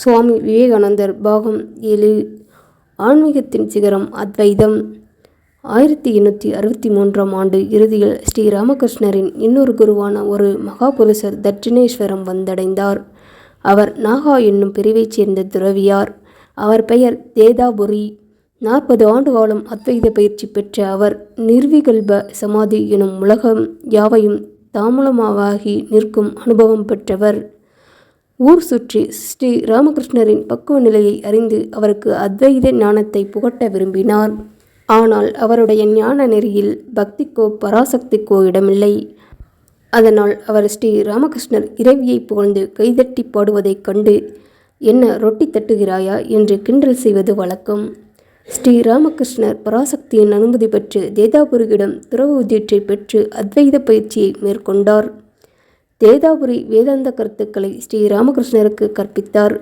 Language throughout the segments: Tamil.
சுவாமி விவேகானந்தர் பாகம் 7 ஆன்மீகத்தின் சிகரம் அத்வைதம். 1863ஆம் ஆண்டு இறுதியில் ஸ்ரீ ராமகிருஷ்ணரின் இன்னொரு குருவான ஒரு மகாபுருஷர் தட்சிணேஸ்வரம் வந்தடைந்தார். அவர் நாகா என்னும் பிரிவைச் சேர்ந்த துறவியார். அவர் பெயர் தேதாபுரி. 40 ஆண்டு காலம் அத்வைத பயிற்சி பெற்ற அவர் நிர்விகல்ப சமாதி எனும் உலகம் யாவையும் தாமூலமாகி நிற்கும் அனுபவம் பெற்றவர். ஊர் சுற்றி ஸ்ரீ ராமகிருஷ்ணரின் பக்குவ நிலையை அறிந்து அவருக்கு அத்வைத ஞானத்தை புகட்ட விரும்பினார். ஆனால் அவருடைய ஞான நெறியில் பக்திக்கோ பராசக்திக்கோ இடமில்லை. அதனால் அவர் ஸ்ரீ ராமகிருஷ்ணர் இறைவியை புகழ்ந்து கைதட்டி பாடுவதைக் கண்டு, என்ன ரொட்டி தட்டுகிறாயா என்று கிண்டல் செய்வது வழக்கம். ஸ்ரீ ராமகிருஷ்ணர் பராசக்தியின் அனுமதி பெற்று தேதாபுரியிடம் துறவு தீட்சை பெற்று அத்வைத பயிற்சியை மேற்கொண்டார். தேதாபுரி வேதாந்த கருத்துக்களை ஸ்ரீ ராமகிருஷ்ணருக்கு கற்பித்தார்.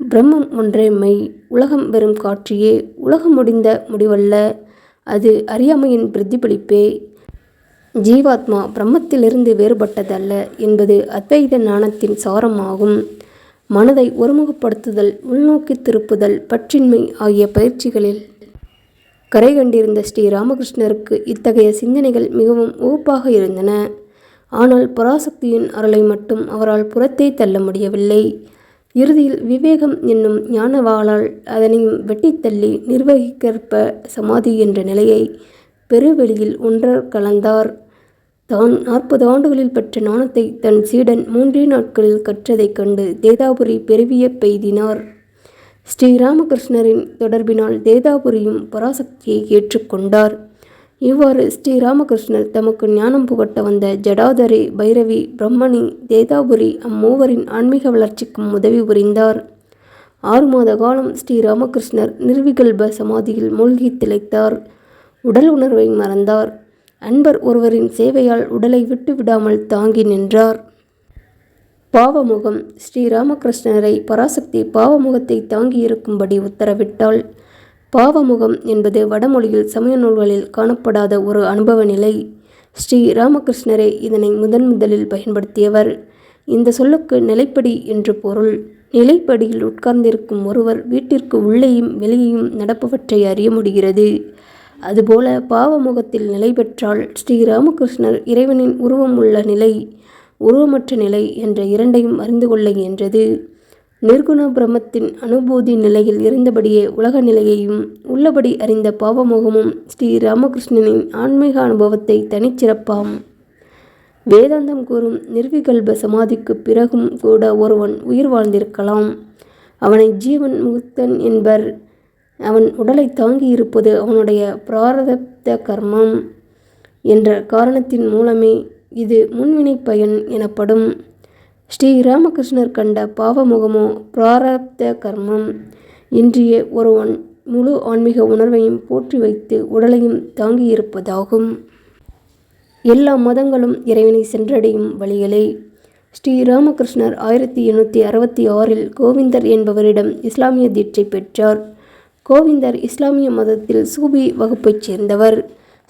பிரம்மம் ஒன்றே மெய், உலகம் வெறும் காட்சியே, உலகம் முடிந்த முடிவல்ல, அது அறியாமையின் பிரதிபலிப்பே, ஜீவாத்மா பிரம்மத்திலிருந்து வேறுபட்டதல்ல என்பது அத்வைத ஞானத்தின் சாரமாகும். மனதை ஒருமுகப்படுத்துதல், உள்நோக்கி திருப்புதல், பற்றின்மை ஆகிய பயிற்சிகளில் கரை கண்டிருந்த ஸ்ரீ ராமகிருஷ்ணருக்கு இத்தகைய சிந்தனைகள் மிகவும் உவப்பாக இருந்தன. ஆனால் பராசக்தியின் அருளை மட்டும் அவரால் புறத்தே தள்ள முடியவில்லை. இறுதியில் விவேகம் என்னும் ஞானவாளால் அதனையும் வெட்டித்தள்ளி நிர்வகிக்கற்ப சமாதி என்ற நிலையை பெருவெளியில் ஒன்றர் கலந்தார். தான் 40 ஆண்டுகளில் பெற்ற ஞானத்தை தன் சீடன் 3 நாட்களில் கற்றதைக் கண்டு தேதாபுரி பெருவிய பெய்தினார். ஸ்ரீராமகிருஷ்ணரின் தொடர்பினால் தேதாபுரியும் பராசக்தியை ஏற்றுக்கொண்டார். இவ்வாறு ஸ்ரீராமகிருஷ்ணர் தமக்கு ஞானம் புகட்ட வந்த ஜடாதரி, பைரவி, பிரம்மணி, தேதாபுரி அம்மூவரின் ஆன்மீக வளர்ச்சிக்கும் உதவி புரிந்தார். 6 மாத காலம் ஸ்ரீராமகிருஷ்ணர் நிர்விகல்ப சமாதியில் மூழ்கி திளைத்தார். உடல் உணர்வை மறந்தார். அன்பர் ஒருவரின் சேவையால் உடலை விட்டு விடாமல் தாங்கி நின்றார். பாவமுகம். ஸ்ரீராமகிருஷ்ணரை பராசக்தி பாவமுகத்தை தாங்கியிருக்கும்படி உத்தரவிட்டாள். பாவமுகம் என்பது வடமொழியில் சமய நூல்களில் காணப்படாத ஒரு அனுபவ நிலை. ஸ்ரீ ராமகிருஷ்ணரே இதனை முதலில் பயன்படுத்தியவர். இந்த சொல்லுக்கு நிலைப்படி என்று பொருள். நிலைப்படியில் உட்கார்ந்திருக்கும் ஒருவர் வீட்டிற்கு உள்ளேயும் வெளியேயும் நடப்பவற்றை அறிய முடிகிறது. அதுபோல பாவமுகத்தில் நிலை பெற்றால் ஸ்ரீ ராமகிருஷ்ணர் இறைவனின் உருவம் உள்ள நிலை, உருவமற்ற நிலை என்ற இரண்டையும் அறிந்து கொள்ள இயன்றது. நிர்குண பிரம்மத்தின் அனுபூதி நிலையில் இருந்தபடியே உலக நிலையையும் உள்ளபடி அறிந்த பாவமுகமும் ஸ்ரீ ராமகிருஷ்ணனின் ஆன்மீக அனுபவத்தை தனிச்சிறப்பாம். வேதாந்தம் கூறும் நிர்விகல்ப சமாதிக்கு பிறகும் கூட ஒருவன் உயிர் வாழ்ந்திருக்கலாம். அவனை ஜீவன் முக்தன் என்பர். அவன் உடலை தாங்கி இருப்பது அவனுடைய பிராரப்த கர்மம் என்ற காரணத்தின் மூலமே. இது முன்வினை பயன் எனப்படும். ஸ்ரீ ராமகிருஷ்ணர் கண்ட பாவமுகமோ பிராரப்த கர்மம். இன்றைய ஒருவன் முழு ஆன்மீக உணர்வையும் போற்றி வைத்து உடலையும் தாங்கியிருப்பதாகும். எல்லா மதங்களும் இறைவனை சென்றடையும் வழிகளே. ஸ்ரீ ராமகிருஷ்ணர் 1866இல் கோவிந்தர் என்பவரிடம் இஸ்லாமிய தீட்சை பெற்றார். கோவிந்தர் இஸ்லாமிய மதத்தில் சூபி வகுப்பைச் சேர்ந்தவர்.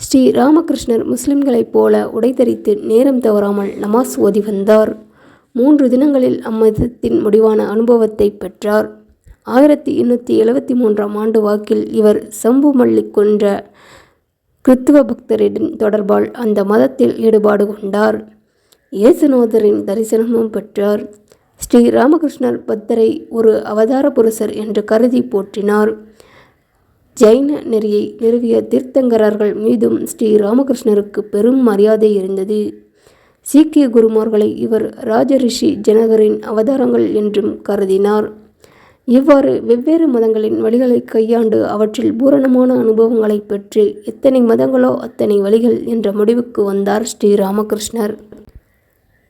ஸ்ரீ ராமகிருஷ்ணர் முஸ்லிம்களைப் போல உடை தரித்து நேரம் தவறாமல் நமாஸ் ஓதி வந்தார். 3 தினங்களில் அம்மதத்தின் முடிவான அனுபவத்தை பெற்றார். 1873ஆம் ஆண்டு வாக்கில் இவர் சம்பு மல்லிக் கொன்ற கிறித்துவ பக்தரின் தொடர்பால் அந்த மதத்தில் ஈடுபாடு கொண்டார். இயேசுநாதரின் தரிசனமும் பெற்றார். ஸ்ரீ ராமகிருஷ்ணர் பக்தரை ஒரு அவதார புருஷர் என்று கருதி போற்றினார். ஜைன நெறியை நிறுவிய தீர்த்தங்கரர்கள் மீதும் ஸ்ரீ ராமகிருஷ்ணருக்கு பெரும் மரியாதை இருந்தது. சீக்கிய குருமார்களை இவர் ராஜரிஷி ஜனகரின் அவதாரங்கள் என்றும் கருதினார். இவ்வாறு வெவ்வேறு மதங்களின் வழிகளை கையாண்டு அவற்றில் பூரணமான அனுபவங்களை பெற்று எத்தனை மதங்களோ அத்தனை வழிகள் என்ற முடிவுக்கு வந்தார் ஸ்ரீ ராமகிருஷ்ணர்.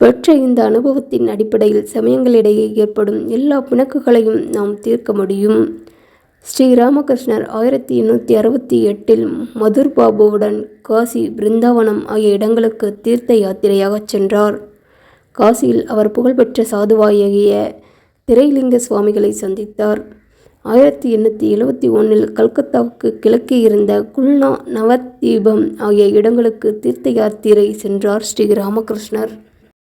பெற்ற இந்த அனுபவத்தின் அடிப்படையில் சமயங்களிடையே ஏற்படும் எல்லா பிணக்குகளையும் நாம் தீர்க்க முடியும். ஸ்ரீ ராமகிருஷ்ணர் 1868இல் மதுர் பாபுவுடன் காசி, பிருந்தாவனம் ஆகிய இடங்களுக்கு தீர்த்த யாத்திரையாகச் சென்றார். காசியில் அவர் புகழ்பெற்ற சாதுவாகிய திரைலிங்க சுவாமிகளை சந்தித்தார். 1871இல் கல்கத்தாவுக்கு கிழக்கே இருந்த குல்னா, நவதீபம் ஆகிய இடங்களுக்கு தீர்த்த யாத்திரை சென்றார் ஸ்ரீ ராமகிருஷ்ணர்.